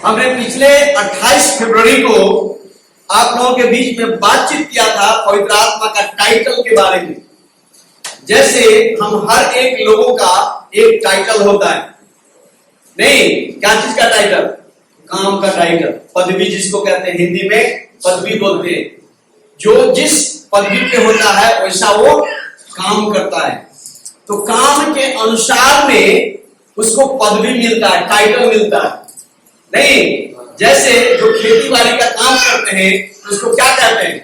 हमने पिछले 28 फरवरी को आप लोगों के बीच में बातचीत किया था पवित्र आत्मा का टाइटल के बारे में। जैसे हम हर एक लोगों का एक टाइटल होता है, नहीं क्या चीज का टाइटल? काम का टाइटल, पदवी जिसको कहते हैं, हिंदी में पदवी बोलते हैं। जो जिस पदवी पे होता है वैसा वो काम करता है, तो काम के अनुसार में उसको पदवी मिलता है, टाइटल मिलता है। नहीं, जैसे जो खेती बाड़ी का काम करते हैं तो उसको क्या कहते हैं?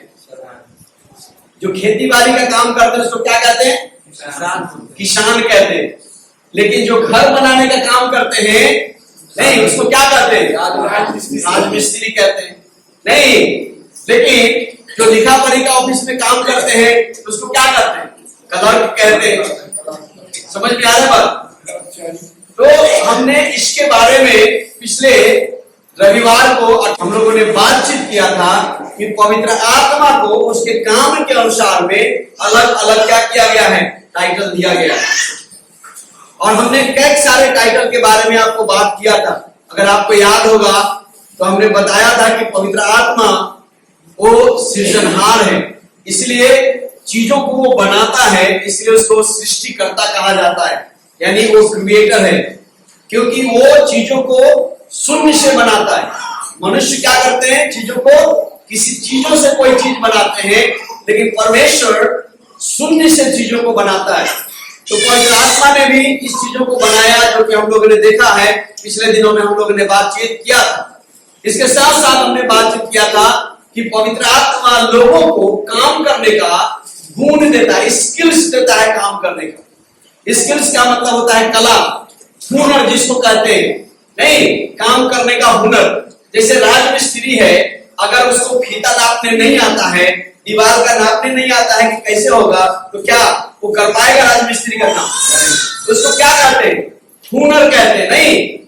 जो खेती बाड़ी का काम करते हैं उसको क्या कहते हैं? किसान कहते हैं। लेकिन जो घर बनाने का काम करते हैं, नहीं, उसको क्या कहते हैं? राजमिस्त्री कहते हैं। नहीं, लेकिन जो लिखा पढ़ी का ऑफिस में काम करते हैं उसको क्या कहते हैं? क्लर्क कहते हैं। समझ में आ रहा है बात? तो हमने इसके बारे में पिछले रविवार को हम लोगों ने बातचीत किया था कि पवित्र आत्मा को उसके काम के अनुसार में अलग अलग क्या किया गया है? टाइटल दिया गया है। और हमने कई सारे टाइटल के बारे में आपको बात किया था। अगर आपको याद होगा तो हमने बताया था कि पवित्र आत्मा वो सृजनहार है, इसलिए चीजों को वो बनाता है, इसलिए उसको सृष्टिकर्ता कहा जाता है, यानी वो क्रिएटर है, क्योंकि वो चीजों को शून्य से बनाता है। मनुष्य क्या करते हैं? चीजों को, किसी चीजों से कोई चीज बनाते हैं, लेकिन परमेश्वर शून्य से चीजों को बनाता है। तो पवित्र आत्मा ने भी इस चीजों को बनाया, जो कि हम लोगों ने देखा है। पिछले दिनों में हम लोगों ने बातचीत किया था। इसके साथ साथ हमने बातचीत किया था कि पवित्र आत्मा लोगों को काम करने का गुण देता है, स्किल्स देता है काम करने का। स्किल्स का मतलब होता है कला, हुनर जिसको कहते हैं। नहीं, काम करने का हुनर। जैसे राजमिस्त्री है, अगर उसको फीता नापने नहीं आता है, दीवार का नापने नहीं आता है कि कैसे होगा, तो क्या वो कर पाएगा राजमिस्त्री का काम? उसको क्या कहते हैं? हुनर कहते हैं। नहीं,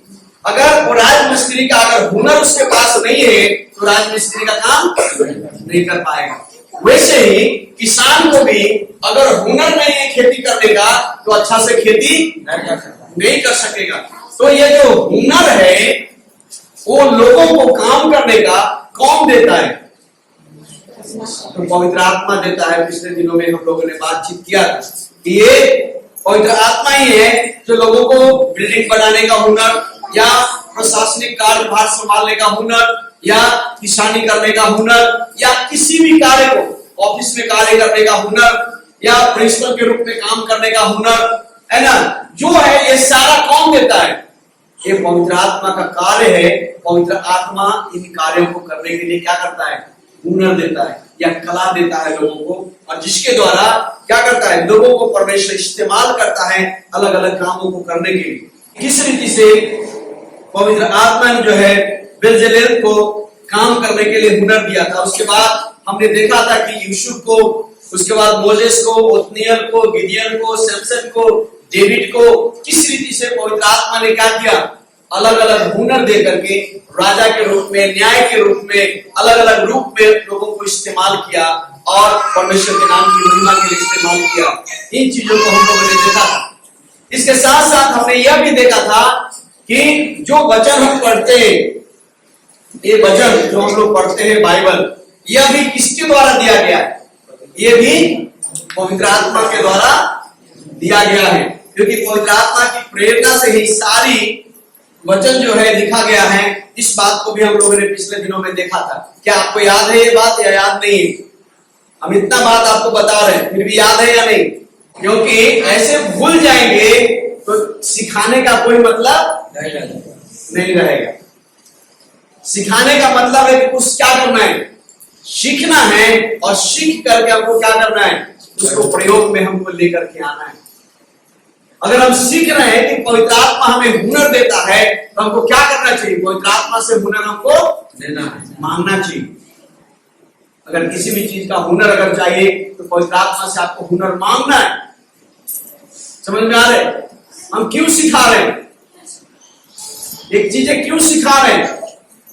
अगर वो राजमिस्त्री का अगर हुनर उसके पास नहीं है तो राजमिस्त्री का काम नहीं कर पाएगा। वैसे ही किसान को भी अगर हुनर नहीं है खेती करने का तो अच्छा से खेती नहीं कर सकेगा। तो ये जो हुनर है वो लोगों को काम करने का कौन देता है? तो पवित्र आत्मा देता है। पिछले दिनों में हम लोगों ने बातचीत किया कि ये पवित्र आत्मा ही है जो लोगों को बिल्डिंग बनाने का हुनर, या प्रशासनिक कार्यभार संभालने का हुनर, या किसानी करने का हुनर, या किसी भी कार्य को ऑफिस में कार्य करने का हुनर, या प्रिंसिपल के रूप में काम करने का हुनर, है ना, जो है ये सारा कौन देता है? ये पवित्र आत्मा का कार्य है। पवित्र आत्मा इन कार्यों को करने के लिए क्या करता है? हुनर देता है या कला देता है लोगों को, और जिसके द्वारा क्या करता है? लोगों को परमेश्वर इस्तेमाल करता है अलग अलग कामों को करने के लिए। किस रीति से पवित्र आत्मा ने जो है बेलजेबूल को काम करने के लिए हुनर दिया था। उसके बाद हमने देखा था कि यूसुफ को, उसके बाद मोजेस को, ओत्नियल को, गिदियन को, सैमसन को, डेविड को, किस रीति से पवित्र आत्मा ने क्या किया? अलग अलग हुनर दे करके राजा के रूप में, न्याय के रूप में, अलग अलग रूप में लोगों को इस्तेमाल किया और परमेश्वर के नाम की महिमा के लिए इस्तेमाल किया। इन चीजों को हम लोगों ने देखा था। इसके साथ साथ हमने यह भी देखा था कि जो वचन हम पढ़ते हैं, ये वचन जो हम लोग पढ़ते हैं बाइबल, यह भी किसके द्वारा दिया गया है? ये भी पवित्र आत्मा के द्वारा दिया गया है, क्योंकि पवित्र आत्मा की प्रेरणा से ही सारी वचन जो है लिखा गया है। इस बात को भी हम लोगों ने पिछले दिनों में देखा था। क्या आपको याद है ये बात या याद नहीं है? हम इतना बात आपको बता रहे हैं, फिर भी याद है या नहीं? क्योंकि ऐसे भूल जाएंगे तो सिखाने का कोई मतलब नहीं रहेगा। सिखाने का मतलब है कि कुछ क्या करना है? सीखना है, और सीख करके हमको क्या करना है? उसको प्रयोग में हमको लेकर के आना है। अगर हम सीख रहे हैं कि पवित्र आत्मा हमें हुनर देता है, तो हमको क्या करना चाहिए? पवित्र आत्मा से हुनर हमको देना है, मांगना चाहिए। अगर किसी भी चीज का हुनर अगर चाहिए तो पवित्र आत्मा से आपको हुनर मांगना है। समझ में आ रहे? हम क्यों सिखा रहे हैं? एक चीजें क्यों सिखा रहे हैं?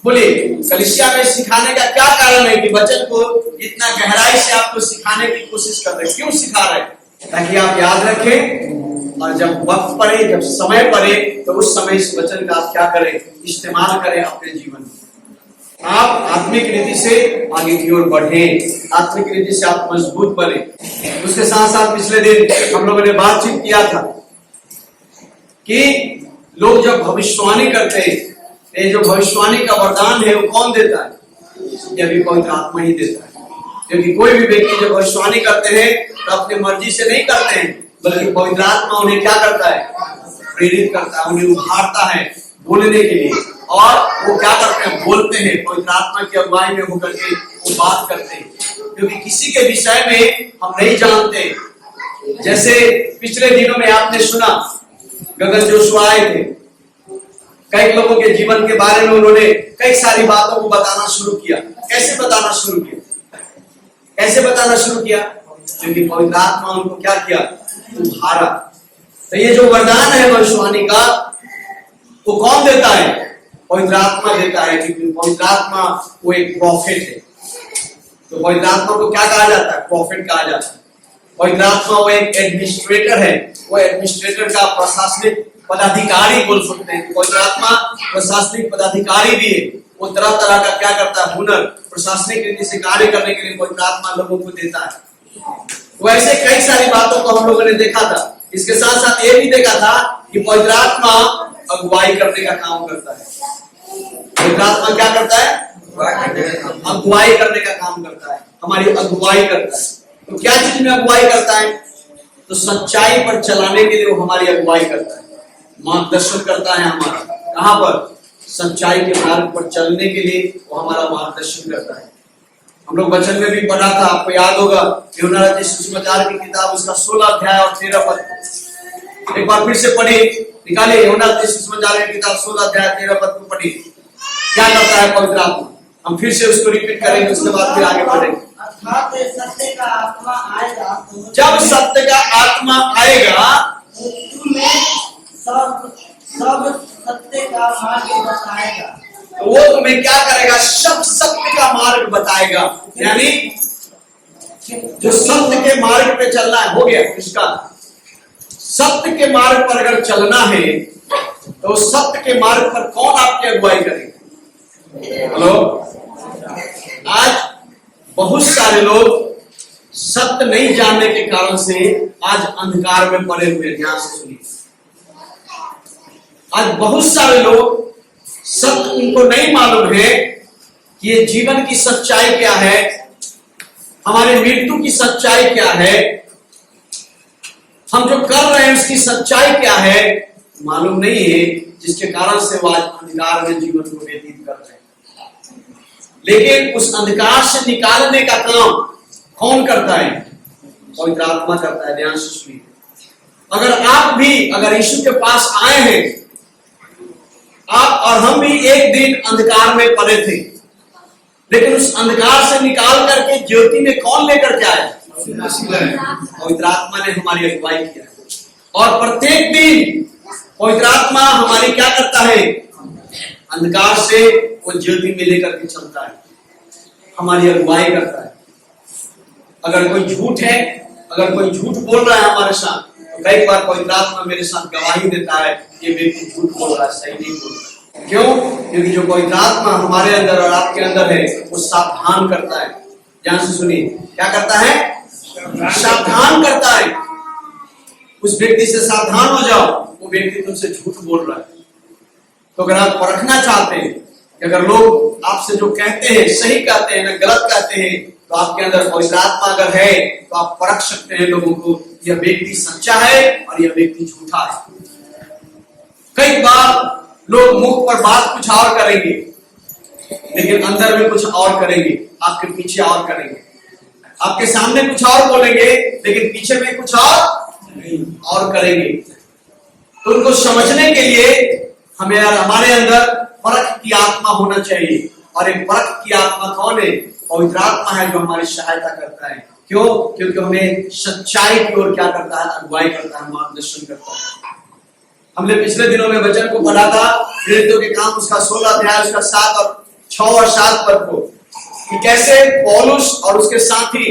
बोलिए, कलीसिया में सिखाने का क्या कारण है कि वचन को इतना गहराई से आपको सिखाने की कोशिश कर रहे हैं? क्यों सिखा रहे हैं? ताकि आप याद रखें और जब वक्त पड़े, जब समय पड़े, तो उस समय इस वचन का आप क्या करें, इस्तेमाल करें अपने जीवन में। आप आत्मिक रीति से आगे की ओर बढ़े, आत्मिक रीति से आप मजबूत बने। उसके साथ साथ पिछले दिन हम लोगों ने बातचीत किया था कि लोग जब भविष्यवाणी करते हैं, ये जो भविष्यवाणी का वरदान है वो कौन देता है? ये भी पवित्र आत्मा ही देता है। क्योंकि कोई भी व्यक्ति जब भविष्यवाणी करते हैं तो अपनी मर्जी से नहीं करते हैं, बल्कि पवित्र आत्मा उन्हें क्या करता है? प्रेरित करता है, उन्हें उभारता है बोलने के लिए। और वो क्या करते हैं? बोलते हैं, पवित्र आत्मा की अगुवाई में होकर के वो बात करते हैं, क्योंकि किसी के विषय में हम नहीं जानते। जैसे पिछले दिनों में आपने सुना, गगन जोशुआ आए थे, कई लोगों के जीवन के बारे में उन्होंने कई सारी बातों को बताना शुरू किया। कैसे बताना शुरू किया? कैसे बताना शुरू किया? क्योंकि पवित्र आत्मा उनको क्या किया? उभारा। तो ये जो वरदान है भविष्यवाणी का, वो कौन देता है? पवित्र आत्मा देता है, क्योंकि पवित्र आत्मा वो एक प्रॉफिट है। तो पवित्र आत्मा को क्या कहा जाता है? प्रॉफिट कहा जाता है। पवित्र आत्मा वो एक एडमिनिस्ट्रेटर है, वो एडमिनिस्ट्रेटर का प्रशासनिक पदाधिकारी बोल सकते हैं। पवित्र आत्मा प्रशासनिक पदाधिकारी भी है। वो तरह तरह का क्या करता है? हुनर, प्रशासनिक रीति से कार्य करने के लिए पवित्र आत्मा लोगों को देता है। तो ऐसे कई सारी बातों को हम लोगों ने देखा था। इसके साथ साथ ये भी देखा था कि पवित्र आत्मा अगुवाई करने का काम करता है। पवित्र आत्मा क्या करता है? अगुवाई करने का काम करता है, हमारी अगुवाई करता है। तो क्या चीज में अगुवाई करता है? तो सच्चाई पर चलाने के लिए वो हमारी अगुवाई करता है, मार्गदर्शन करता है हमारा। कहां पर? सच्चाई के मार्ग पर चलने के लिए वो हमारा मार्गदर्शन करता है। हम लोग वचन में भी पढ़ा था, आपको याद होगा, यूहन्ना रचित सुसमाचार की किताब उसका 16 अध्याय और 13 पद। एक बार फिर से पढ़िए, निकालिए यूहन्ना रचित सुसमाचार की किताब 16 अध्याय 13 पद को पढ़िए। क्या करता है पवित्र आत्मा? हम फिर से उसको रिपीट करेंगे, उसके बाद फिर आगे बढ़ेंगे। सत्य का आत्मा आएगा, जब सत्य का आत्मा आएगा तो तुम्हें सब सत्य का मार्ग बताएगा। तो वो तुम्हें क्या करेगा? सब सत्य का मार्ग बताएगा। यानी जो सत्य के मार्ग पे चलना है, हो गया इसका। सत्य के मार्ग पर अगर चलना है तो सत्य के मार्ग पर कौन आपकी अगुवाई करेगा? हेलो, आज बहुत सारे लोग सत्य नहीं जानने के कारण से आज अंधकार में पड़े हुए। ध्यान से सुनिए, आज बहुत सारे लोग सत्य उनको नहीं मालूम है कि ये जीवन की सच्चाई क्या है, हमारे मृत्यु की सच्चाई क्या है, हम जो कर रहे हैं उसकी सच्चाई क्या है, मालूम नहीं है, जिसके कारण से वो आज अंधकार में जीवन को व्यतीत कर रहे हैं। लेकिन उस अंधकार से निकालने का काम कौन करता है? पवित्र आत्मा करता है। ध्यान से सुनिए, अगर यीशु के पास आए हैं, आप और हम भी एक दिन अंधकार में पड़े थे, लेकिन उस अंधकार से निकाल करके ज्योति में कौन लेकर के आया? पवित्र आत्मा ने हमारी अगुवाई किया। और प्रत्येक दिन पवित्र आत्मा हमारी क्या करता है? अंधकार से वो ज्योति में लेकर के चलता है, हमारी अगुवाई करता है। अगर कोई झूठ है, अगर कोई झूठ बोल रहा है हमारे साथ, तो कई बार पवित्र आत्मा मेरे साथ गवाही देता है, ये व्यक्ति झूठ बोल रहा है, सही नहीं बोल रहा। क्यों? क्योंकि जो पवित्र आत्मा हमारे अंदर और आपके अंदर है, वो सावधान करता है। ध्यान से सुनिए, क्या करता है? सावधान करता है। उस व्यक्ति से सावधान हो जाओ, वो व्यक्ति तुमसे झूठ बोल रहा है। तो अगर आप परखना चाहते हैं कि अगर लोग आपसे जो कहते हैं सही कहते हैं ना गलत कहते हैं, तो आपके अंदर पवित्र आत्मा अगर है तो आप परख सकते हैं लोगों को, यह व्यक्ति सच्चा है और यह व्यक्ति झूठा है। कई बार लोग मुख पर बात कुछ और करेंगे, लेकिन अंदर में कुछ और करेंगे, आपके पीछे और करेंगे। आपके सामने कुछ और बोलेंगे, लेकिन पीछे में कुछ और करेंगे। तो उनको समझने के लिए हमें हमारे अंदर परख की आत्मा होना चाहिए। और एक परख की आत्मा कौन है? पवित्र आत्मा है, जो हमारी सहायता करता है। क्यों? क्योंकि हमें सच्चाई की ओर क्या करता है? अगुवाई करता है, मार्गदर्शन करता है। हमने पिछले दिनों में वचन को पढ़ा था, प्रेरितों के काम उसका 16 अध्याय उसका 6 और 7 पद को, कि कैसे पौलुस और उसके साथी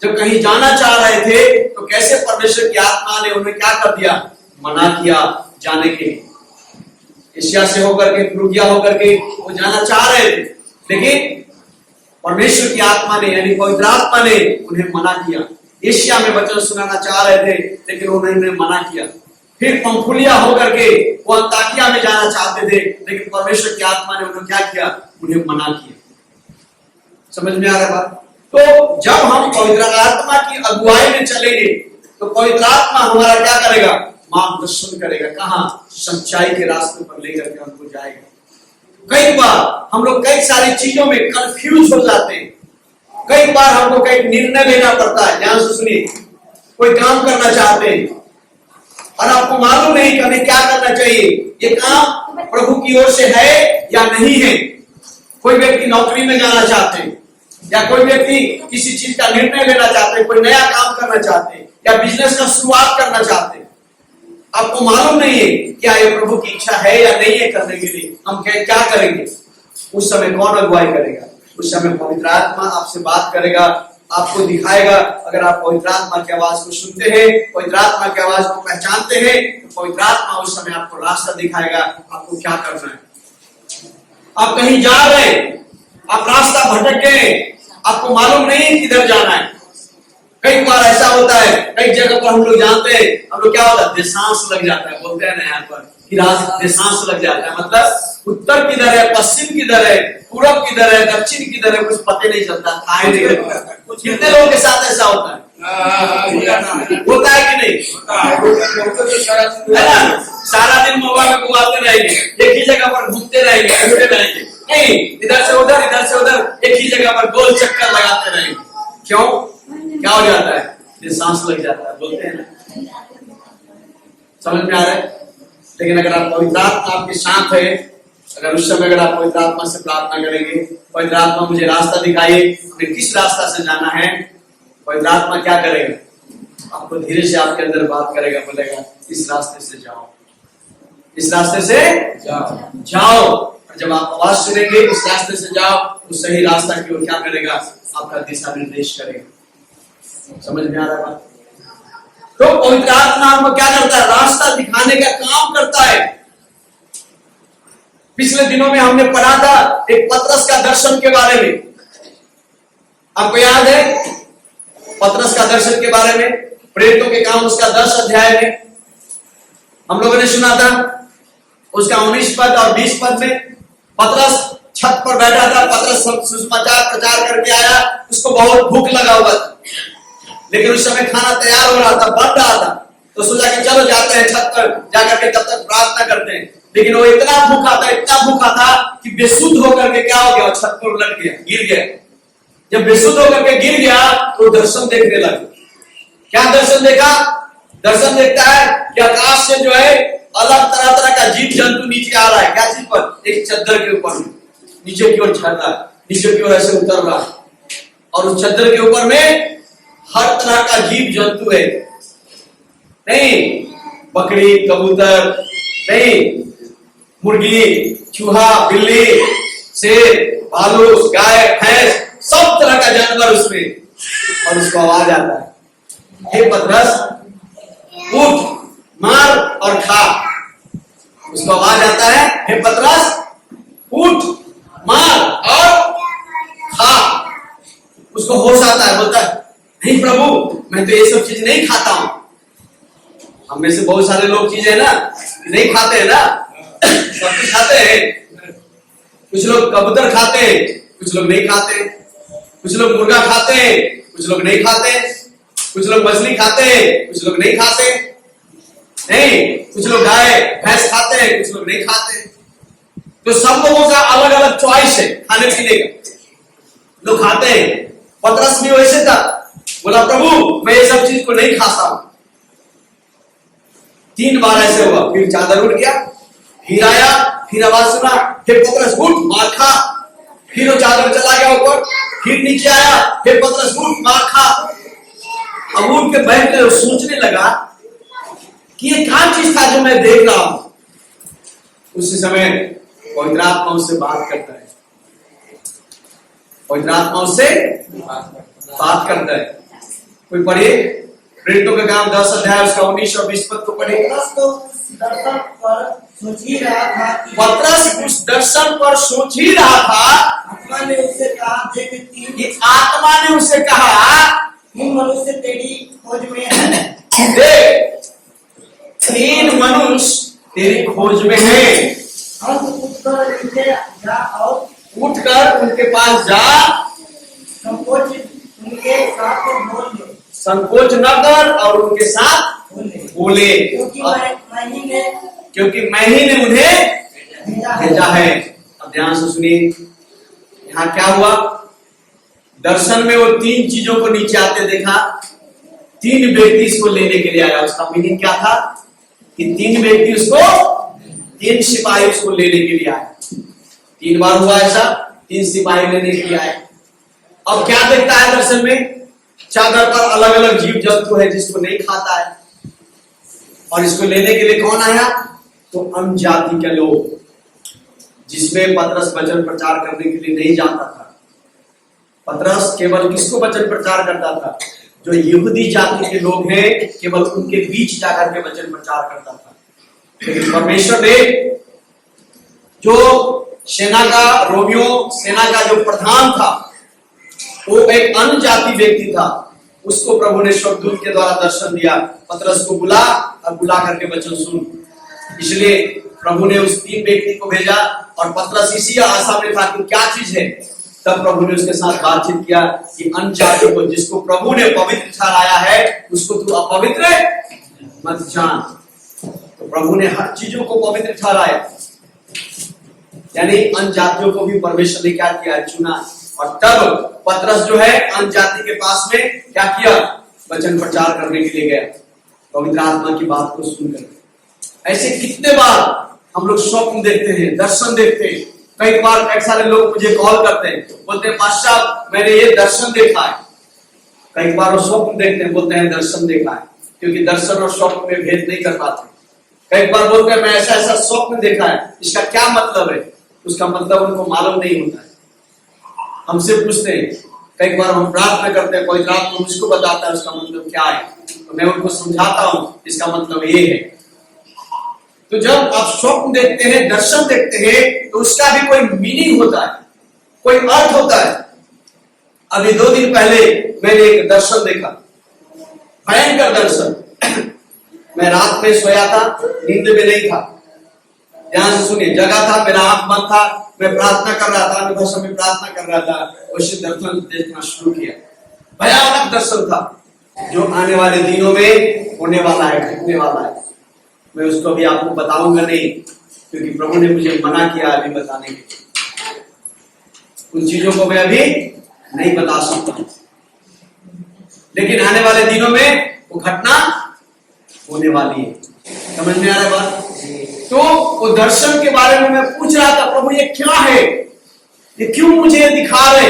जब कहीं जाना चाह रहे थे, तो कैसे परमेश्वर की आत्मा ने उन्हें क्या कर दिया? मना किया जाने के लिए। एशिया से होकर के, फ्रूगिया होकर के वो जाना चाह रहे थे, लेकिन परमेश्वर की आत्मा ने यानी पवित्र आत्मा ने उन्हें मना किया। एशिया में वचन सुनाना चाह रहे थे, लेकिन उन्होंने मना किया। फिर पंफुलिया होकर के वो अंताकिया में जाना चाहते थे, लेकिन परमेश्वर की आत्मा ने उन्हें क्या किया? उन्हें मना किया। समझ में आ रहा है बात? तो जब हम पवित्र आत्मा की अगुवाई में चलेंगे तो पवित्र आत्मा हमारा क्या करेगा? मार्गदर्शन करेगा। कहां? सच्चाई के रास्ते पर लेकर के हमको जाएगा। कई बार हम लोग कई सारी चीजों में कंफ्यूज हो जाते हैं। कई बार हमको कई निर्णय लेना पड़ता है। ध्यान से सुनिए, कोई काम करना चाहते हैं और आपको मालूम नहीं कि हमें क्या करना चाहिए, ये काम प्रभु की ओर से है या नहीं है। कोई व्यक्ति नौकरी में जाना चाहते हैं, या कोई व्यक्ति किसी चीज का निर्णय लेना चाहते हैं, कोई नया काम करना चाहते हैं, या बिजनेस का शुरुआत करना चाहते हैं। आपको मालूम नहीं है क्या ये प्रभु की इच्छा है या नहीं है करने के लिए, हम क्या करेंगे? उस समय कौन अगुवाई करेगा? उस समय पवित्र आत्मा आपसे बात करेगा, आपको दिखाएगा। अगर आप पवित्र आत्मा की आवाज को सुनते हैं, पवित्र आत्मा की आवाज को पहचानते हैं, तो पवित्र आत्मा उस समय आपको रास्ता दिखाएगा, आपको क्या करना है। आप कहीं जा रहे हैं, आप रास्ता भटक गए, आपको मालूम नहीं किधर जाना है। कई बार ऐसा होता है, कई जगह पर हम लोग जानते हैं, हम लोग क्या होता है? देशांश लग जाता है, बोलते हैं ना यहाँ पर कि देशांश लग जाता है। मतलब उत्तर किधर है, पश्चिम किधर है, पूरब किधर है, दक्षिण किधर है, कुछ पता नहीं चलता। कितने लोगों के साथ ऐसा होता है? होता है कि नहीं? है ना? सारा दिन मोबाइल में घुमाते रहेंगे, एक ही जगह पर घूमते रहेंगे, घूमते रहेंगे, नहीं इधर से उधर, इधर से उधर, एक ही जगह पर गोल चक्कर लगाते रहेंगे। क्यों? क्या हो जाता है? सांस लग जाता है, बोलते हैं ना। समझ में आ रहा है? लेकिन अगर आप पवित्र आत्मा आपके साथ है, अगर उस समय अगर आप पवित्र आत्मा से प्रार्थना करेंगे, पवित्र आत्मा मुझे रास्ता दिखाइए, मुझे किस रास्ता से जाना है, पवित्र आत्मा क्या करेगा? आपको धीरे से आपके अंदर बात करेगा, बोलेगा इस रास्ते से जाओ, इस रास्ते से जाओ। और जब आप आवाज सुनेंगे इस रास्ते से जाओ, तो सही रास्ता की ओर क्या करेगा? आपका दिशा निर्देश करेगा। समझ में आ रहा है? तो पवित्र आत्मा हमको क्या करता है? रास्ता दिखाने का काम करता है। पिछले दिनों में हमने पढ़ा था एक पतरस का दर्शन के बारे में, आपको याद है? पतरस का दर्शन के बारे में, प्रेरितों के काम उसका 10 अध्याय में हम लोगों ने सुना था। उसका 19 पद और 20 पद में पतरस छत पर बैठा था, पतरस सुसमाचार प्रचार करके आया, उसको बहुत भूख लगा हुआ था, लेकिन उस समय खाना तैयार हो रहा था, बन रहा था, तो सोचा कि चलो जाते हैं छत पर, जाकर के तब तक प्रार्थना करते हैं। लेकिन वो इतना भूखा था कि बेसुध होकर के क्या हो गया? छत पर उलट गया, गिर गया। जब बेसुध होकर के गिर गया तो दर्शन देखने लगा। क्या दर्शन देखा? दर्शन देखता है कि आकाश से जो है अलग तरह तरह का जीव जंतु नीचे आ रहा है। क्या चीज पर? एक चद्दर के ऊपर नीचे की ओर झड़ रहा है, नीचे की ओर ऐसे उतर रहा है, और उस चद्दर के ऊपर में हर तरह का जीव जंतु है। नहीं बकरी, कबूतर, नहीं मुर्गी, चूहा, बिल्ली, शेर, भालू, गाय, भैंस, सब तरह का जानवर उसमें। और उसको आवाज आता है, हे पतरस उठ, मार और खा। उसको आवाज आता है, हे पतरस उठ, मार और खा। उसको होश आता है, बोलता है नहीं प्रभु, मैं तो ये सब चीज नहीं खाता हूं। हम में से बहुत सारे लोग चीजें ना नहीं खाते हैं ना, सब कुछ खाते हैं। कुछ लोग कबूतर खाते हैं, कुछ लोग नहीं खाते, कुछ लोग मुर्गा खाते हैं, कुछ लोग नहीं खाते, कुछ लोग मछली खाते हैं, कुछ लोग नहीं खाते, नहीं कुछ लोग गाय भैंस खाते हैं, कुछ लोग नहीं खाते। तो सब लोगों का अलग अलग चॉइस है खाने पीने का, लोग खाते हैं। पतरस भी वैसे था, बोला प्रभु मैं ये सब चीज को नहीं खाता हूं। 3 बार ऐसे हुआ, फिर चादर उठ गया, फिर आया, फिर आवाज सुना, फिर पतरस उठ मार खा, फिर वो चादर चला गया ऊपर, फिर नीचे आया, फिर पतरस उठ मार खा। अब उठ के बैठ कर सोचने लगा कि ये क्या चीज था जो मैं देख रहा हूं। उसी समय पवित्र आत्मा उससे बात करता है, पवित्र आत्मा उससे बात करता है। कोई पढ़िए प्रेरितों के काम 10 अध्याय उसका 19 और 20 पद को पढ़े। पतरस तो उस दर्शन पर सोच ही रहा था कि पतरस उस दर्शन पर सोच ही रहा था आत्मा ने उससे कहा, देख कि आत्मा ने उसे कहा, 3 मनुष्य तेरी खोज में है। देख 3 मनुष्य तेरी खोज में है, हम उठकर उनके जा और उठकर उनके पास जा, संकोच उनके साथ बोल ले, संकोच न कर और उनके साथ बोले, क्योंकि मैं ही ने उन्हें भेजा है। अब ध्यान से सुनिए, यहाँ क्या हुआ? दर्शन में वो 3 चीजों को नीचे आते देखा, 3 व्यक्ति इसको लेने के लिए आया। उसका मीनिंग क्या था कि 3 व्यक्ति उसको, 3 सिपाही उसको लेने के लिए आए। 3 बार हुआ ऐसा, 3 सिपाही लेने के लिए आए। अब क्या देखता है दर्शन में? चादर पर अलग अलग जीव जंतु है जिसको नहीं खाता है, और इसको लेने के लिए कौन आया? तो अन्य जाति के लोग, जिसमें पतरस वचन प्रचार करने के लिए नहीं जाता था। पतरस केवल किसको वचन प्रचार करता था? जो यहूदी जाति के लोग हैं, केवल उनके बीच जाकर के वचन प्रचार करता था। लेकिन परमेश्वर ने जो सेना का, रोमियो सेना का जो प्रधान था, वो एक अन्य जाति व्यक्ति था, उसको प्रभु ने स्वर्गदूत के द्वारा दर्शन दिया। पतरस को बुला और बुला करके वचन सुन। इसलिए प्रभु ने उस 3 व्यक्ति को भेजा, और पतरस इसी आशा में था कि क्या चीज है। तब प्रभु ने उसके साथ बातचीत किया कि अन्य जाति को, जिसको प्रभु ने पवित्र ठहराया है, उसको तू अपवित्र मत जान। तो प्रभु ने हर चीजों को पवित्र ठहराया, यानी अन्य जातियों को भी परमेश्वर ने क्या किया? चुना। और तब पतरस जो है अन्य जाति के पास में क्या किया? वचन प्रचार करने के लिए गया, पवित्र आत्मा की बात को सुनकर। ऐसे कितने बार हम लोग स्वप्न देखते हैं, दर्शन देखते हैं। कई बार कई सारे लोग मुझे कॉल करते हैं, बोलते हैं पास्टर साहब मैंने ये दर्शन देखा है। कई बार वो स्वप्न देखते हैं, बोलते हैं दर्शन देखा है, क्योंकि दर्शन और स्वप्न में भेद नहीं कर पाते। कई बार बोलते हैं मैं ऐसा ऐसा स्वप्न देखा है, इसका क्या मतलब है? उसका मतलब उनको मालूम नहीं होता है। हमसे पूछते हैं, कई बार हम प्रार्थना करते हैं, कोई रात को मुझको बताता है उसका मतलब क्या है, तो मैं उनको समझाता हूं इसका मतलब ये है। तो जब आप स्वप्न देखते हैं, दर्शन देखते हैं, तो उसका भी कोई मीनिंग होता है, कोई अर्थ होता है। अभी 2 दिन पहले मैंने एक दर्शन देखा, भयंकर दर्शन। मैं रात में सोया था, नींद में नहीं था। ध्यान से सुनिए, जगह था, मेरा आंख बंद था, मैं प्रार्थना कर रहा था, अन्य भाषा में प्रार्थना कर रहा था, उसी दर्शन देखना शुरू किया। भयानक दर्शन था, जो आने वाले दिनों में होने वाला है, घटने वाला है। मैं उसको भी आपको बताऊंगा नहीं, क्योंकि प्रभु ने मुझे मना किया अभी बताने के। उन चीजों को मैं अभी नहीं बता सकता, लेकिन आने वाले दिनों में वो घटना होने वाली है। समझ में आ रहा है बात? तो वो दर्शन के बारे में मैं पूछ रहा था, प्रभु ये क्या है, ये क्यों मुझे दिखा रहे?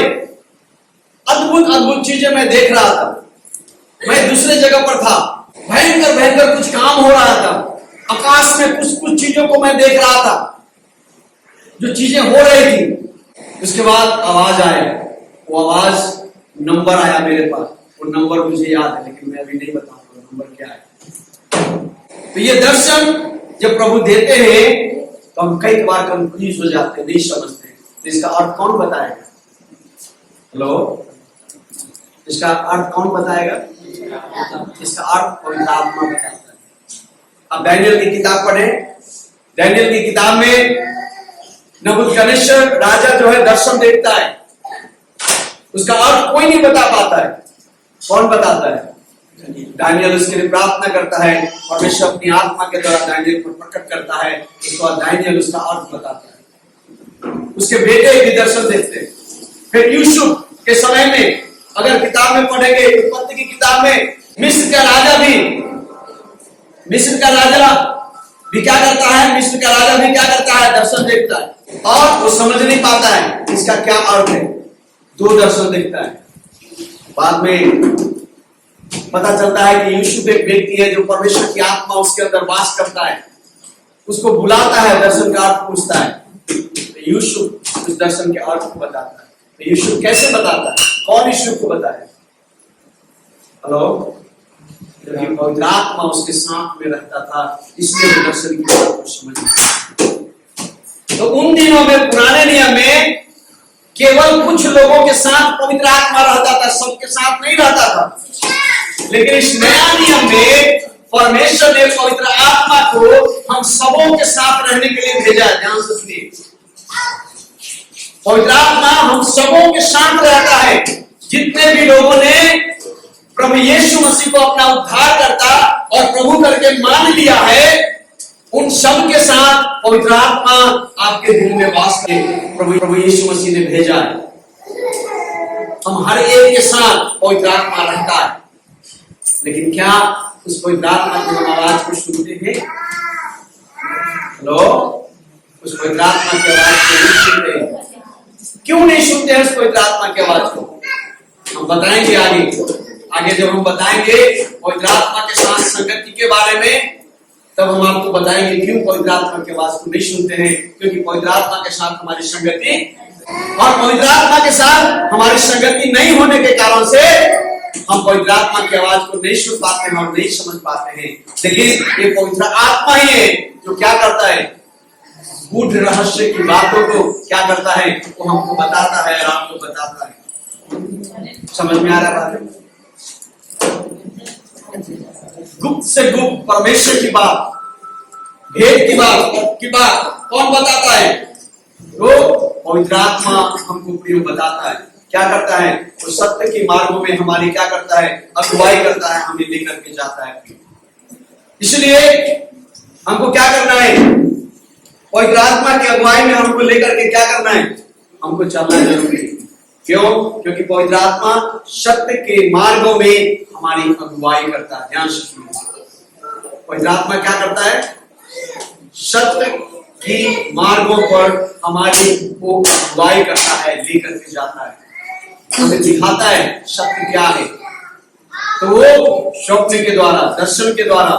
अद्भुत अद्भुत चीजें मैं देख रहा था। मैं दूसरे जगह पर था, भयंकर भयंकर कुछ काम हो रहा था। आकाश में कुछ चीजों को मैं देख रहा था, जो चीजें हो रही थी। उसके बाद आवाज आया, वो आवाज नंबर आया मेरे पास। वो नंबर मुझे याद है, लेकिन मैं अभी नहीं बताऊंगा नंबर क्या है। तो ये दर्शन जब प्रभु देते हैं, तो हम कई बार कंफ्यूज हो जाते हैं, नहीं समझते। तो इसका अर्थ कौन बताएगा? हेलो, इसका अर्थ कौन बताएगा? इसका अर्थ पवित्र आत्मा बताता है। अब दानियल की किताब पढ़े। दानियल की किताब में नबूकदनेस्सर राजा जो है दर्शन देखता है, उसका अर्थ कोई नहीं बता पाता है। कौन बताता है? दानियल उसके लिए प्रार्थना करता है, परमेश्वर अपनी आत्मा के द्वारा दानियल को प्रकट करता है। उसके बाद दानियल उसका अर्थ बताता है। उसके बेटे भी दर्शन देखते हैं। फिर यूसुफ के समय में अगर किताब में पढ़ेंगे, उत्पत्ति की किताब में, मिस्र का राजा भी क्या करता है? मिस्र का राजा भी क्या करता है? दर्शन देखता है, और वो समझ नहीं पाता है इसका क्या अर्थ है। 2 दर्शन देखता है। बाद में पता चलता है कि यूसुफ एक व्यक्ति है जो परमेश्वर की आत्मा उसके अंदर वास करता है, उसको बुलाता है, दर्शन का अर्थ पूछता है। तो यूसुफ उस दर्शन के अर्थ को बताता है। तो यूसुफ कैसे बताता है? कौन यूसुफ को बताया? हेलो, क्योंकि पवित्र आत्मा उसके साथ में रहता था, इसलिए वो दर्शन की बात को समझ गया। तो उन दिनों में पुराने नियम में केवल कुछ लोगों के साथ पवित्र आत्मा रहता था, सबके साथ नहीं रहता था। लेकिन इस नया नियम में परमेश्वर ने पवित्र आत्मा को हम सबों के साथ रहने के लिए भेजा है। ध्यान से सुनिए, पवित्र आत्मा हम सबों के साथ रहता है। जितने भी लोगों ने प्रभु यीशु मसीह को अपना उद्धारकर्ता और प्रभु करके मान लिया है, उन सब के साथ पवित्र आत्मा आपके दिल में वास करे प्रभु यीशु मसीह ने भेजा है। हम हर एक के साथ पवित्र आत्मा रहता है। लेकिन क्या उस पवित्र आत्मा की हम आवाज को सुनते हैं? हेलो, उस पवित्र आत्मा की आवाज को नहीं सुनते हैं। क्यों नहीं सुनते हैं उस पवित्र आत्मा की आवाज को? हम बताएंगे आगे जब हम बताएंगे पवित्र आत्मा के साथ संगति के बारे में, तब हम आपको बताएंगे क्यों पवित्र आत्मा की आवाज को नहीं सुनते हैं। क्योंकि पवित्र आत्मा के साथ हमारी संगति, और पवित्र आत्मा के साथ हमारी संगति नहीं होने के कारण से हम पवित्र आत्मा की आवाज को नहीं सुन पाते हैं और नहीं समझ पाते हैं। लेकिन ये पवित्र आत्मा ही है जो क्या करता है, गूढ़ रहस्य की बातों को क्या करता है, वो हमको बताता है और आपको बताता है। समझ में आ रहा है? गुप्त से गुप्त परमेश्वर की बात, भेद की बात कौन बताता है? तो पवित्र आत्मा हमको प्रिय बताता है। क्या करता है? वो सत्य के मार्गों में हमारी क्या करता है, अगुवाई करता है, हमें लेकर के जाता है। इसलिए हमको क्या करना है, पवित्र आत्मा की अगुवाई में हमको लेकर के क्या करना है, हमको चलना जरूरी है। क्यों? क्योंकि पवित्र आत्मा सत्य के मार्गों में हमारी अगुवाई करता है। ध्यान से सुनिए, पवित्र आत्मा क्या करता है, सत्य की मार्गों पर हमारी को अगुवाई करता है, लेकर के जाता है, हमें दिखाता है सत्य क्या है। तो वो स्वप्न के द्वारा, दर्शन के द्वारा,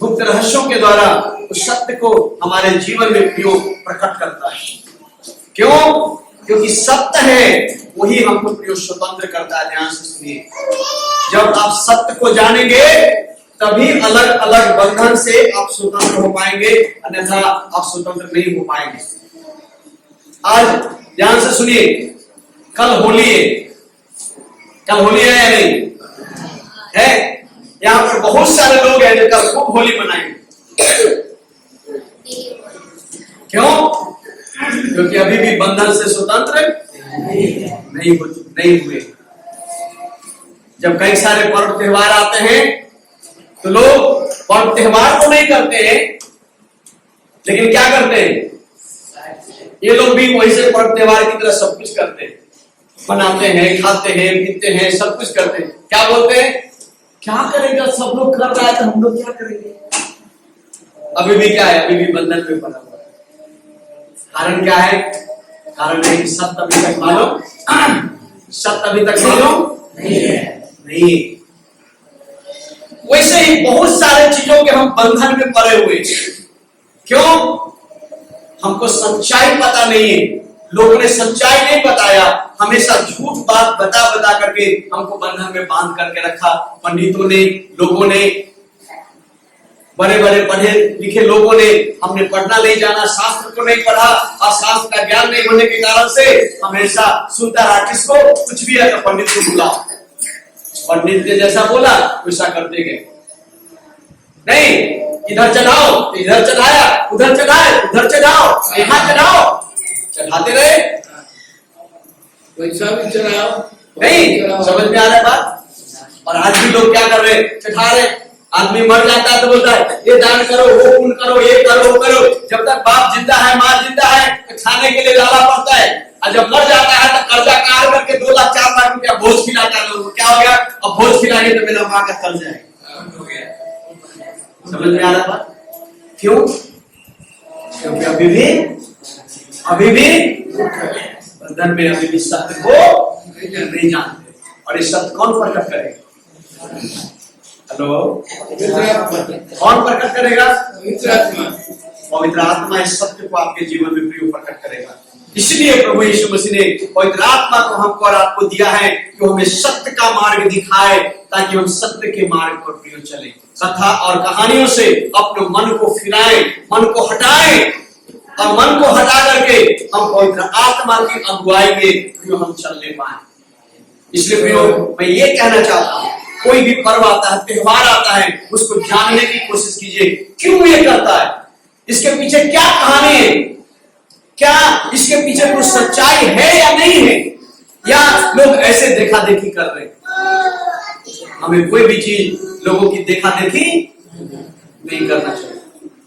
गुप्त रहस्यों के द्वारा उस सत्य को हमारे जीवन में प्रकट करता है। क्यों? क्योंकि सत्य है वही हमको प्रिय स्वतंत्र करता है। ध्यान से सुनिए, जब आप सत्य को जानेंगे तभी अलग अलग बंधन से आप स्वतंत्र हो पाएंगे, अन्यथा आप स्वतंत्र नहीं हो पाएंगे। आज ध्यान से सुनिए, कल होली है, कल होली है या नहीं है? यहाँ पर बहुत सारे लोग हैं जो कल खूब होली मनाएंगे। क्यों? क्योंकि अभी भी बंधन से स्वतंत्र नहीं हुए। जब कई सारे पर्व त्योहार आते हैं तो लोग पर्व त्योहार को नहीं करते हैं, लेकिन क्या करते हैं, ये लोग भी वैसे पर्व त्योहार की तरह सब कुछ करते हैं, बनाते हैं, खाते हैं, पीते हैं, सब कुछ करते हैं। क्या बोलते हैं, क्या करेगा, सब लोग कर रहा है तो हम लोग क्या करेंगे? अभी भी क्या है, अभी भी बंधन में पड़ा हुआ है। कारण क्या है? कारण है कि सत्य अभी तक मालूम, सत्य अभी तक मालूम नहीं। वैसे ही बहुत सारे चीजों के हम बंधन में पड़े हुए। क्यों? हमको सच्चाई पता नहीं है, लोगों ने सच्चाई नहीं बताया, हमेशा झूठ बात बता बता करके हमको बंधन में बांध करके रखा। पंडितों ने, लोगों ने, बड़े बड़े पढ़े लिखे लोगों ने, हमने पढ़ना नहीं जाना, शास्त्र को नहीं पढ़ा, और शास्त्र का ज्ञान नहीं होने के कारण से हमेशा सुनता रहा, किसको, कुछ भी है तो पंडित को बुला, पंडित ने जैसा बोला वैसा करते गए। नहीं, इधर चढ़ाओ, इधर चढ़ाया, उधर चढ़ाए, उधर चढ़ाओ, यहाँ चढ़ाओ, चढ़ाते रहे, वैसा भी चढ़ाओ। नहीं समझ में आ रहा है बात? और आज भी लोग क्या कर रहे, चढ़ा रहे। आदमी मर जाता है तो बोलता है ये दान करो, वो पुण्य करो, ये करो, वो करो। जब तक बाप जिंदा है, माँ जिंदा है, तो खाने के लिए लाना पड़ता है, और जब मर जाता है तो कर्जा कार करके 2 लाख 4 लाख रुपया भोज खिलाता है लोगों को। क्या हो गया, अब भोज खिलाने तो मेरा माँ का कर्जा है। समझ में आ रहा बात? क्यों? क्योंकि अभी भी बंधन में, अभी भी सत्य को नहीं जानते। और ये सत्य कौन प्रकट करेगा? हेलो, कौन प्रकट करेगा? पवित्र आत्मा इस सत्य को आपके जीवन में प्रिय प्रकट करेगा। इसलिए प्रभु यीशु मसीह ने पवित्र आत्मा को हमको और आपको दिया है कि हमें सत्य का मार्ग दिखाए, ताकि हम सत्य के मार्ग पर प्रिय चले। कथा और कहानियों से अपने मन को फिराएं, मन को हटाएं, और मन को हटा करके हम पवित्र आत्मा की अगुवाई में जो हम चलने पाए। इसलिए प्रियो, मैं ये कहना चाहता हूं, कोई भी पर्व आता है, त्योहार आता है, उसको जानने की कोशिश कीजिए, क्यों ये करता है, इसके पीछे क्या कहानी है, क्या इसके पीछे कुछ सच्चाई है या नहीं है, या लोग ऐसे देखा देखी कर रहे हैं। हमें कोई भी चीज लोगों की देखा देखी नहीं करना चाहिए।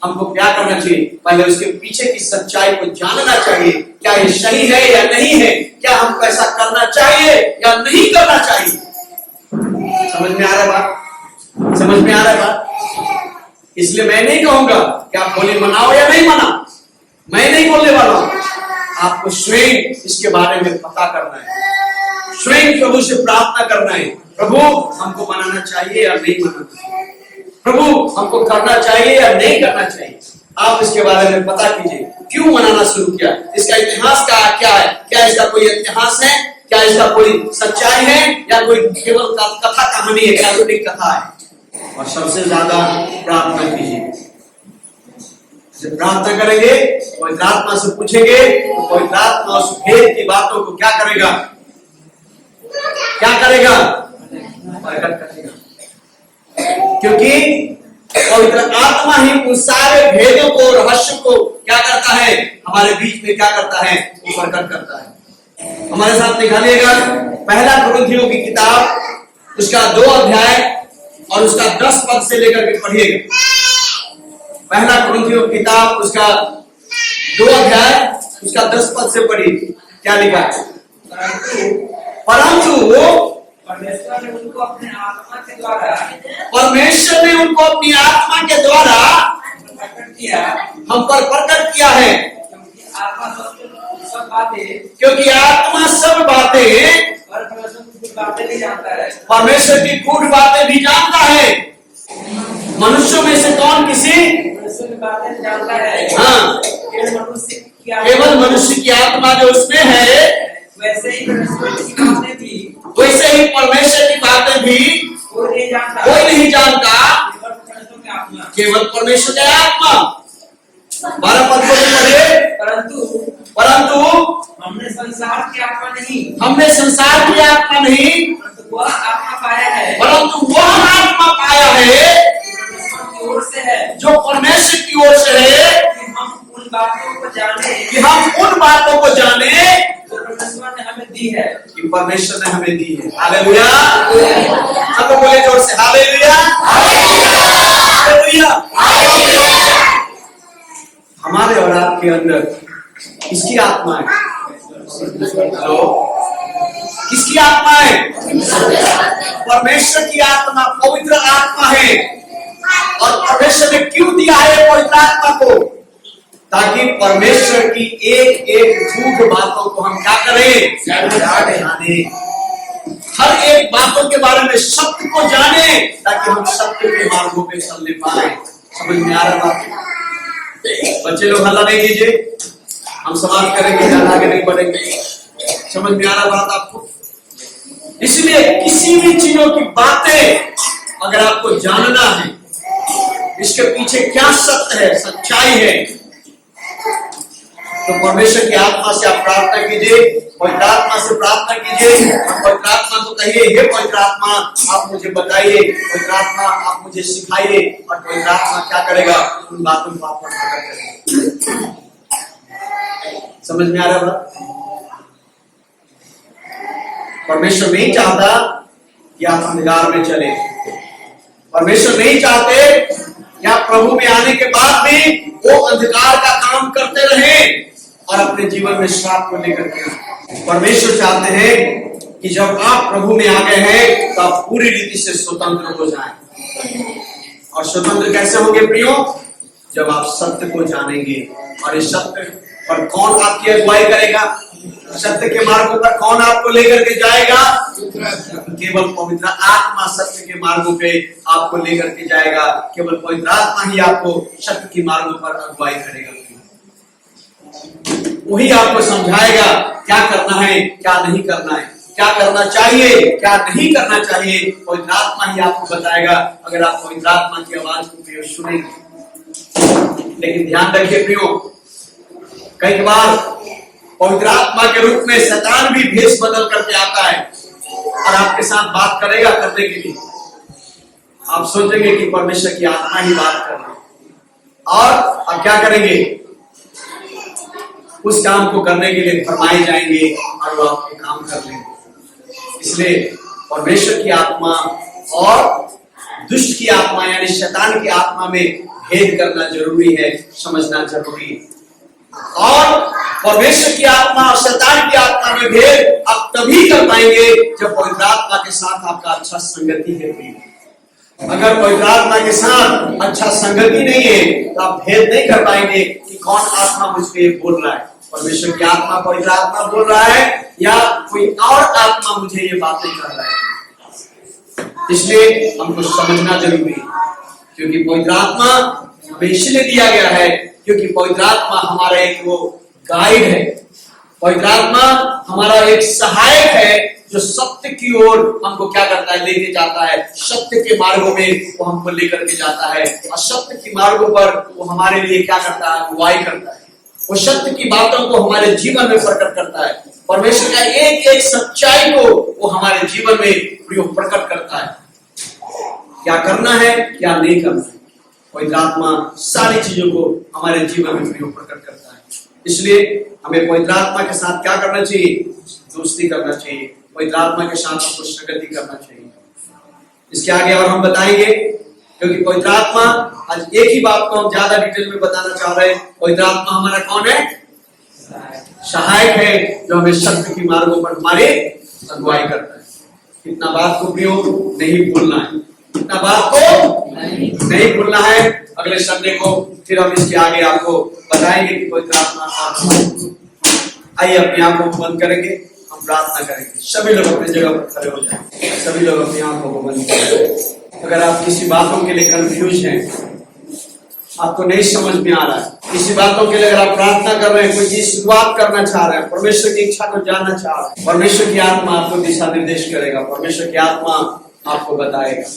हमको क्या करना चाहिए, पहले उसके पीछे की सच्चाई को जानना चाहिए। क्या ये सही है या नहीं है, क्या हमको ऐसा करना चाहिए या नहीं करना चाहिए। समझ में आ रहा है बात? समझ में आ रहा है बात? इसलिए मैं नहीं कहूंगा कि आप होली मनाओ या नहीं मनाओ, मैं नहीं बोलने वाला हूं। आपको स्वयं इसके बारे में पता करना है, स्वयं प्रभु से प्रार्थना करना है, प्रभु हमको मनाना चाहिए या नहीं मनाना चाहिए, प्रभु हमको करना चाहिए या नहीं करना चाहिए। आप इसके बारे में पता कीजिए, क्यों मनाना शुरू किया, इसका इतिहास क्या है, क्या इसका कोई इतिहास है, क्या इसका कोई सच्चाई है, या कोई केवल कथा कहानी है, काल्पनिक कथा है। और सबसे ज्यादा प्रार्थना कीजिए। जब प्रार्थना करेंगे, पवित्र आत्मा से पूछेंगे, तो पवित्र आत्मा उस भेद की बातों को क्या करेगा, क्या करेगा, प्रकट करेगा। क्योंकि पवित्र आत्मा ही उन सारे भेदों को, रहस्य को क्या करता है, हमारे बीच में क्या करता है, वो प्रकट करता है। हमारे साथ निकालिएगा पहला कुरिन्थियों की किताब, उसका 2 अध्याय और उसका 10 पद से लेकर के पढ़िएगा। पहला कुरिन्थियों की किताब, उसका 2 अध्याय, उसका 10 पद से पढ़िए। क्या लिखा है? परंतु परमेश्वर ने उनको अपने आत्मा के द्वारा, परमेश्वर ने उनको अपनी आत्मा के द्वारा प्रकट किया, हम पर प्रकट किया है। क्योंकि आत्मा सब बातें, क्योंकि आत्मा सब बातें, और परमेश्वर की बातें भी जानता है, परमेश्वर की गूढ़ बातें भी जानता है। मनुष्यों में से कौन किसी परमेश्वर की बातें जानता है। हाँ, केवल मनुष्य की आत्मा जो उसमें है, वैसे ही परमेश्वर की बातें भी, वैसे ही परमेश्वर की बातें भी कोई नहीं जानता, केवल परमेश्वर की आत्मा। 12 पद को पढ़िए। परंतु हमने संसार की आत्मा नहीं, हमने संसार की आत्मा नहीं, परंतु वह आत्मा पाया है, परंतु वह आत्मा पाया है परमेश्वर की ओर से है, जो परमेश्वर की ओर से है, कि हम उन बातों को जाने, कि हम उन बातों को जाने जो परमेश्वर ने हमें दी है, कि परमेश्वर ने हमें दी है। हालेलुया। सब बोले जोर से, हालेलुया, हालेलुया। हमारे और आपके अंदर किसकी आत्मा है? हेलो, किसकी आत्मा है? परमेश्वर की आत्मा, पवित्र आत्मा है। और परमेश्वर ने क्यों दिया है पवित्र आत्मा को? ताकि परमेश्वर की एक एक गूढ़ बातों को हम क्या करें, जाने, हर एक बातों के बारे में सत्य को जाने, ताकि हम सत्य के मार्गों पे चलने पाए। समझ में आ रहा है? बच्चे लोग हल्ला नहीं कीजिए, हम समाप्त करेंगे, ज्यादा आगे नहीं बढ़ेंगे। समझ में आ रहा बात आपको? इसलिए किसी भी चीजों की बातें अगर आपको जानना है, इसके पीछे क्या सत्य है, सच्चाई है, तो परमेश्वर की आत्मा से आप प्रार्थना कीजिए, पवित्र आत्मा से प्रार्थना कीजिए। और पवित्र आत्मा को कहिए, हे पवित्र आत्मा आप मुझे बताइए, पवित्र आत्मा आप मुझे सिखाइए। और पवित्र आत्मा क्या करेगा, उन बातों को आप प्रकट करेगा। समझ में आ रहा है? परमेश्वर नहीं चाहता कि आप अंधकार में चले। परमेश्वर नहीं चाहते कि आप प्रभु में आने के बाद भी वो अंधकार का काम करते रहे और अपने जीवन में श्राप को लेकर के। परमेश्वर चाहते हैं कि जब आप प्रभु में आ गए हैं तो आप पूरी रीति से स्वतंत्र हो जाएं। और स्वतंत्र कैसे होंगे प्रियो? जब आप सत्य को जानेंगे। और इस सत्य पर कौन आपकी अगुवाई करेगा? सत्य के मार्गों पर कौन आपको लेकर के जाएगा? केवल पवित्र आत्मा सत्य के मार्गों पे आपको लेकर के जाएगा। केवल पवित्र आत्मा ही आपको सत्य के मार्गों पर अगुवाई करेगा। वही आपको समझाएगा क्या करना है, क्या नहीं करना है, क्या करना चाहिए, क्या नहीं करना चाहिए, पवित्र आत्मा ही आपको बताएगा, अगर आप पवित्र आत्मा की आवाज को प्रियो सुनेंगे। लेकिन ध्यान रखिए प्रियो, कई बार पवित्र आत्मा के रूप में शैतान भी भेष बदल करके आता है और आपके साथ बात करेगा करने के लिए। आप सोचेंगे कि परमेश्वर की आत्मा ही बात कर रही है और आप क्या करेंगे, उस काम को करने के लिए फरमाए जाएंगे और वो आपको काम कर लेंगे। इसलिए परमेश्वर की आत्मा और दुष्ट की आत्मा यानी शैतान की आत्मा में भेद करना जरूरी है, समझना जरूरी है। और परमेश्वर की आत्मा और शैतान की आत्मा में भेद आप तभी कर पाएंगे जब पवित्र आत्मा के साथ आपका अच्छा संगति है। अगर पवित्र आत्मा के साथ अच्छा संगति नहीं है तो आप भेद नहीं कर पाएंगे कि कौन आत्मा मुझ पे बोल रहा है, परमेश्वर की आत्मा पवित्र आत्मा बोल रहा है या कोई और आत्मा मुझे ये बातें कर रहा है। इसलिए हमको समझना जरूरी है, क्योंकि पवित्र आत्मा हमें इसलिए दिया गया है क्योंकि पवित्र आत्मा हमारा एक वो गाइड है, पवित्र आत्मा हमारा एक सहायक है जो सत्य की ओर हमको क्या करता है, लेके जाता है। सत्य के मार्गों में वो हमको लेकर के जाता है और सत्य के मार्गों पर वो हमारे लिए क्या करता है, अगुवाई करता है। वो सत्य की बातों को हमारे जीवन में प्रकट करता है। परमेश्वर का एक एक सच्चाई को वो हमारे जीवन में प्रकट करता है। क्या करना है, क्या नहीं करना है, पवित्र आत्मा सारी चीजों को हमारे जीवन में प्रकट करता है। इसलिए हमें पवित्र आत्मा के साथ क्या करना चाहिए, दोस्ती करना चाहिए, पवित्र आत्मा के साथ हमको संगति करना चाहिए। इसके आगे और हम बताएंगे, क्योंकि पवित्र आत्मा, आज एक ही बात को हम ज्यादा डिटेल में बताना चाह रहे हैं। पवित्र आत्मा हमारा कौन है, सहायक है जो हमें सत्य की मार्गों पर हमारे अगुवाई करता है। इतना बात को प्रयोग नहीं भूलना है, इतना बात को नहीं भूलना है। अगले संडे को फिर हम इसके आगे आपको बताएंगे कि पवित्र आत्मा। आइए अपनी आंखों को बंद करेंगे, हम प्रार्थना करेंगे। सभी लोग अपनी जगह पर खड़े हो जाएं, सभी लोग अपनी आंखों को बंद करें। अगर आप किसी बातों के लिए कंफ्यूज हैं, आपको नहीं समझ में आ रहा है, किसी बातों के लिए अगर आप प्रार्थना कर रहे हैं, कोई चीज शुरुआत करना चाह रहे हैं, परमेश्वर की इच्छा को जानना चाह रहे हैं, परमेश्वर की आत्मा आपको दिशा निर्देश करेगा, परमेश्वर की आत्मा आपको बताएगा।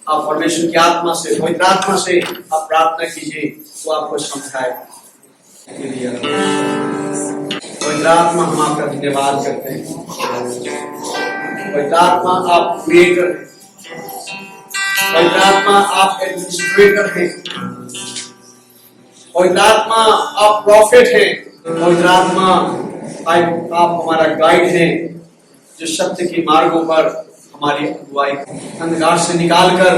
आप परमेश्वर की आत्मा से, पवित्र आत्मा से आप प्रार्थना कीजिए, वो आपको समझाएगा। पवित्र आत्मा हम आपका धन्यवाद करते हैं। पवित्र आत्मा आप क्रिएटर हैं, पवित्र आत्मा आप एडमिनिस्ट्रेटर हैं, पवित्र आत्मा आप प्रॉफिट हैं, पवित्र आत्मा आप हमारा गाइड हैं जो सत्य के मार्गों पर हमारी अगुवाई, अंधकार से निकालकर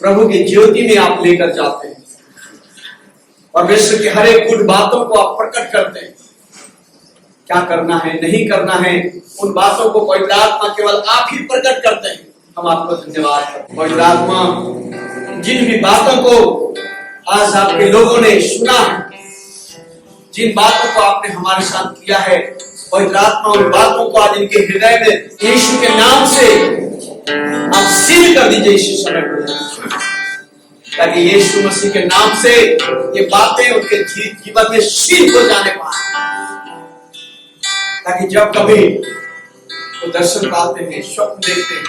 प्रभु की ज्योति में आप लेकर जाते हैं। परमेश्वर की हर एक गुड बातों को आप प्रकट करते हैं। क्या करना है, नहीं करना है, उन बातों को पवित्र आत्मा केवल आप ही प्रकट करते हैं। हम आपको धन्यवाद करते हैं। पवित्र आत्मा जिन भी बातों को आज आपके लोगों ने सुना है, जिन बातों को आपने हमारे साथ किया है, पवित्र आत्मा उन बातों को आज इनके हृदय में यीशु के नाम से आप सील कर दीजिए यीशु समय पर, ताकि यीशु मसीह के नाम से ये बातें उनके जीवन में सील हो जाने पाए, ताकि जब कभी वो दर्शन पाते हैं, स्वप्न देखते हैं,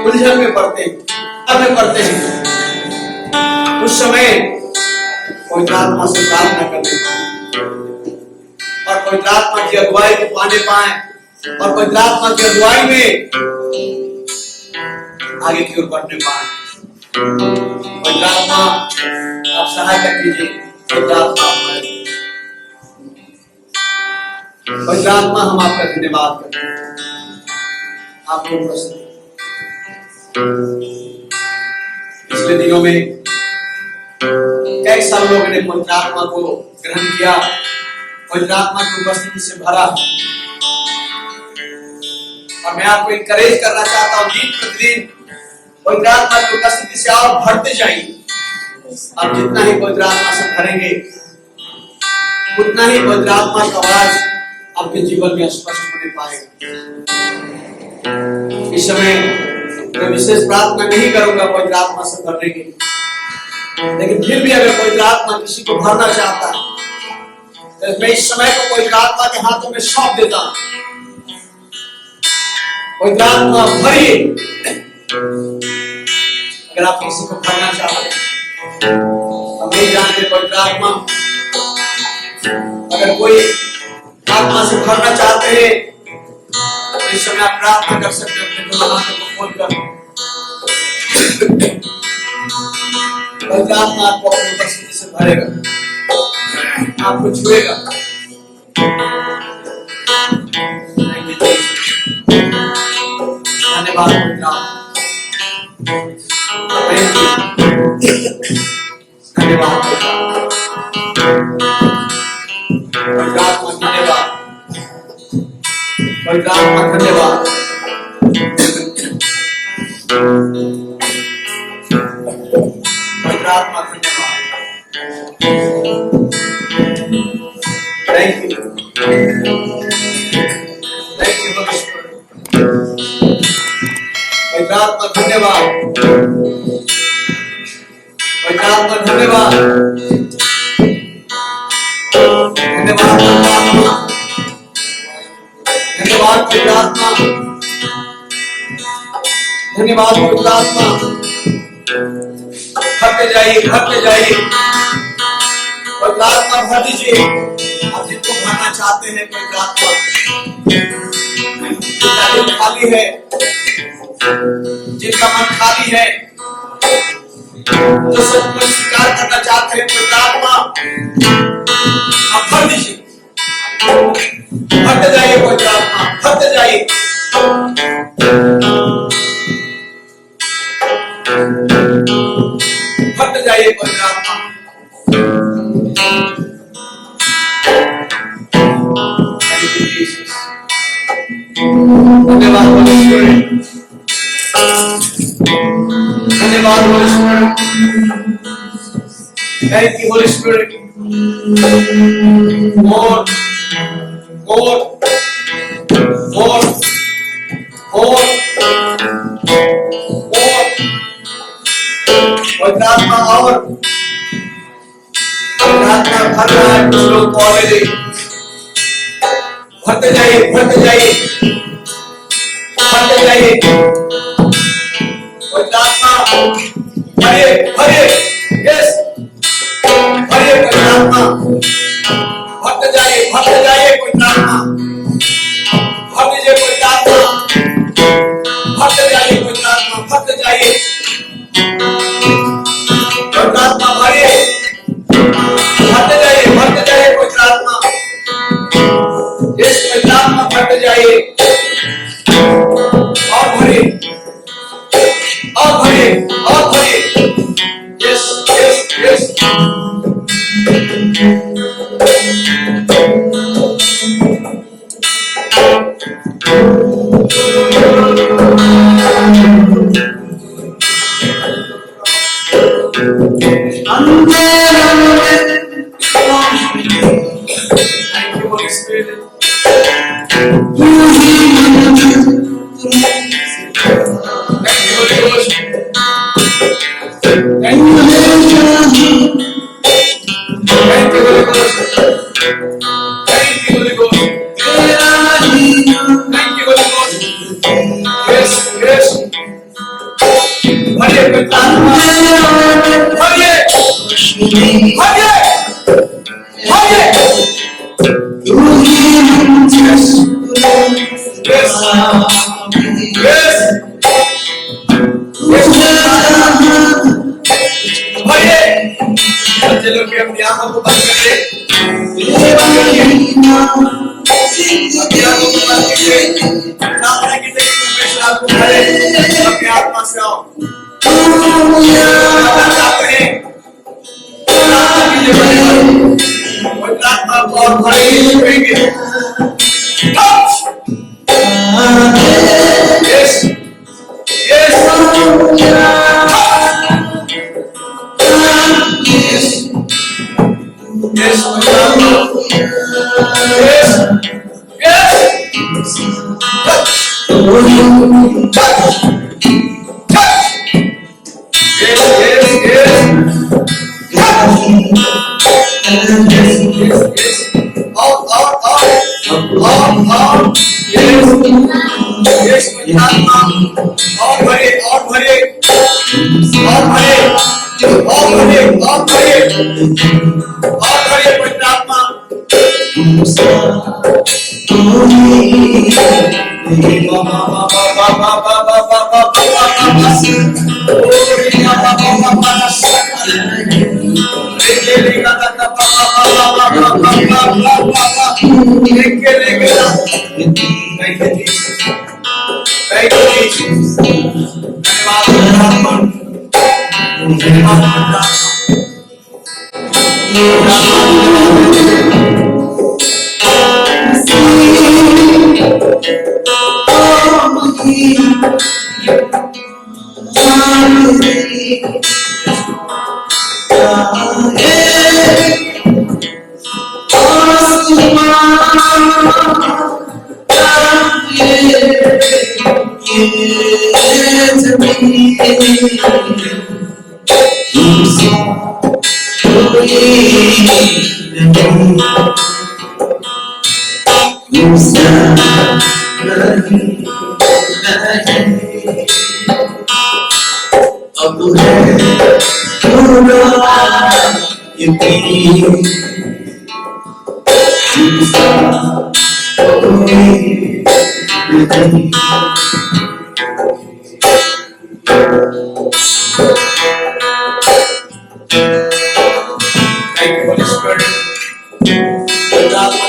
उलझन में पड़ते हैं, उस समय पवित्र आत्मा से प्रार्थना करने पाए और पवित्र आत्मा की अगुवाई को पाने पाए और पवित्र आत्मा की अगुवाई में आगे की ओर बढ़ने पाए। पवित्र आत्मा आप सहायता कीजिए। पवित्र आत्मा हम आपका धन्यवाद करते हैं, आपको पिछले दिनों में कई सारे लोगों ने पवित्र आत्मा को ग्रहण किया, पवित्र आत्मा की उपस्थिति से भरा। और मैं आपको इनकरेज करना चाहता हूँ, दिन प्रतिदिन पवित्र आत्मा की उपस्थिति से और भरते जाइए। आप जितना ही पवित्र आत्मा से भरेंगे, उतना ही पवित्र आत्मा का आवाज आपके जीवन में स्पष्ट होने पाएगा। इस समय मैं विशेष प्रार्थना नहीं करूंगा पवित्र आत्मा से भरने की, लेकिन फिर भी अगर पवित्र आत्मा किसी को भरना चाहता है तो मैं इस समय को पवित्र आत्मा के हाथों में सौंप देता हूं। पवित्र आत्मा भरिए। अगर आप किसी को भरना चाहते हैं, हम नहीं जानते पवित्र आत्मा, अगर कोई आत्मा से भरना चाहते हैं, इस समय आप प्रार्थना कर सकते हैं अपने दोनों हाथों को खोलकर। पवित्र आत्मा आपको अपनी उपस्थिति से भरेगा, आपको छुएगा। धन्यवाद पवित्र आत्मा, धन्यवाद पवित्र आत्मा, धन्यवाद पवित्र आत्मा, धन्यवाद। पवित्र आत्मा धन्यवाद। Thank you, thank you Holi spirit. पवित्र आत्मा धन्यवाद, पवित्र आत्मा धन्यवाद, धन्यवाद पवित्र आत्मा, धन्यवाद पवित्र आत्मा, धन्यवाद पवित्र आत्मा। भरते जाइए, भरते जाइए, पवित्र आत्मा भर दीजिए। आप जिनको भरना चाहते हैं पवित्र आत्मा, जिनका दिल खाली है, जिनका मन खाली है, जो सब कुछ स्वीकार करना चाहते हैं पवित्र आत्मा, आप भर दीजिए। भरते जाइए पवित्र आत्मा, भरते जाइए। भरते जाइए पवित्र आत्मा। धन्यवाद होली स्पिरिट, धन्यवाद Holi spirit, thank you Holi spirit. more, more, more, more, more। पवित्र आत्मा और पवित्र आत्मा भर रहा है कुछ लोग को ऑलरेडी। भरते जाइए, भरते जाइए, भरते जाइए। पवित्र आत्मा भरिए, भरिए, यस, भरिए पवित्र आत्मा। भरते जाइए, भरते जाइए पवित्र आत्मा। भर दीजिए पवित्र आत्मा, भरते जाइए पवित्र आत्मा, भरते जाइए। पवित्र आत्मा भरिए, भरते जाइए, भरते जाइए पवित्र आत्मा। इस पवित्र आत्मा भरते जाइए और भरिए, और भरिए, और भरिए। Yes, yes, yes. Thank you, Holy Spirit. Thank you, Holy Ghost. Thank you, Holy Ghost. Thank you, Holy Ghost. Thank you, Holy Ghost. Thank you, Holy Ghost. Yes, yes. भरिए पवित्र आत्मा, भरिए, भरिए, भरिए। Yes, yes, yes, yes। भरिए। चलो कि अपनी आंखों को बंद करिए, अपनी आंखों को बंद कीजिए। प्रार्थना कीजिए कि परमेश्वर आपको भरे अपनी आत्मा से। आओ चाहते हैं, प्रार्थना कीजिए, पवित्र आत्मा को और भरेंगे। Yes, yes, yes, yes, yes, yes, touch, touch, touch, yes, yes, yes, touch, yes, yes, yes, out, out, out, out, out, yes, yes. पवित्र आत्मा और भरे और भरे और भरे और भरे और भरे और भरे पवित्र आत्मा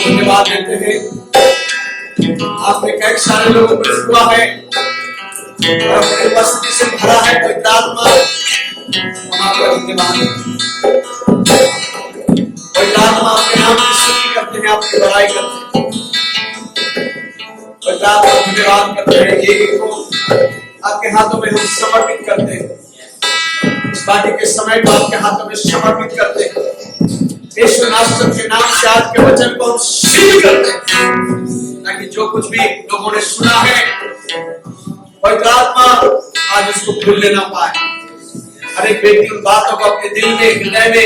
धन्यवाद देते हैं। आपने कई सारे लोगों को छुआ है और अपनी उपस्थिति से भरा है पवित्र आत्मा। हम आपका धन्यवाद पवित्र आत्मा, आपके नाम की स्तुति करते हैं, आपकी बड़ाई करते हैं। पवित्र आत्मा धन्यवाद करते हैं। ये को आपके हाथों में हम समर्पित करते हैं। इस बाटी के समय को आपके हाथों में समर्पित करते हैं। यीशु नासरत के नाम से आज के वचन को हम सिद्ध करते हैं, ताकि जो कुछ भी लोगों ने सुना है पवित्र आत्मा आज उसको भूलने ना पाए। हर एक व्यक्ति उन बातों को अपने दिल में, हृदय में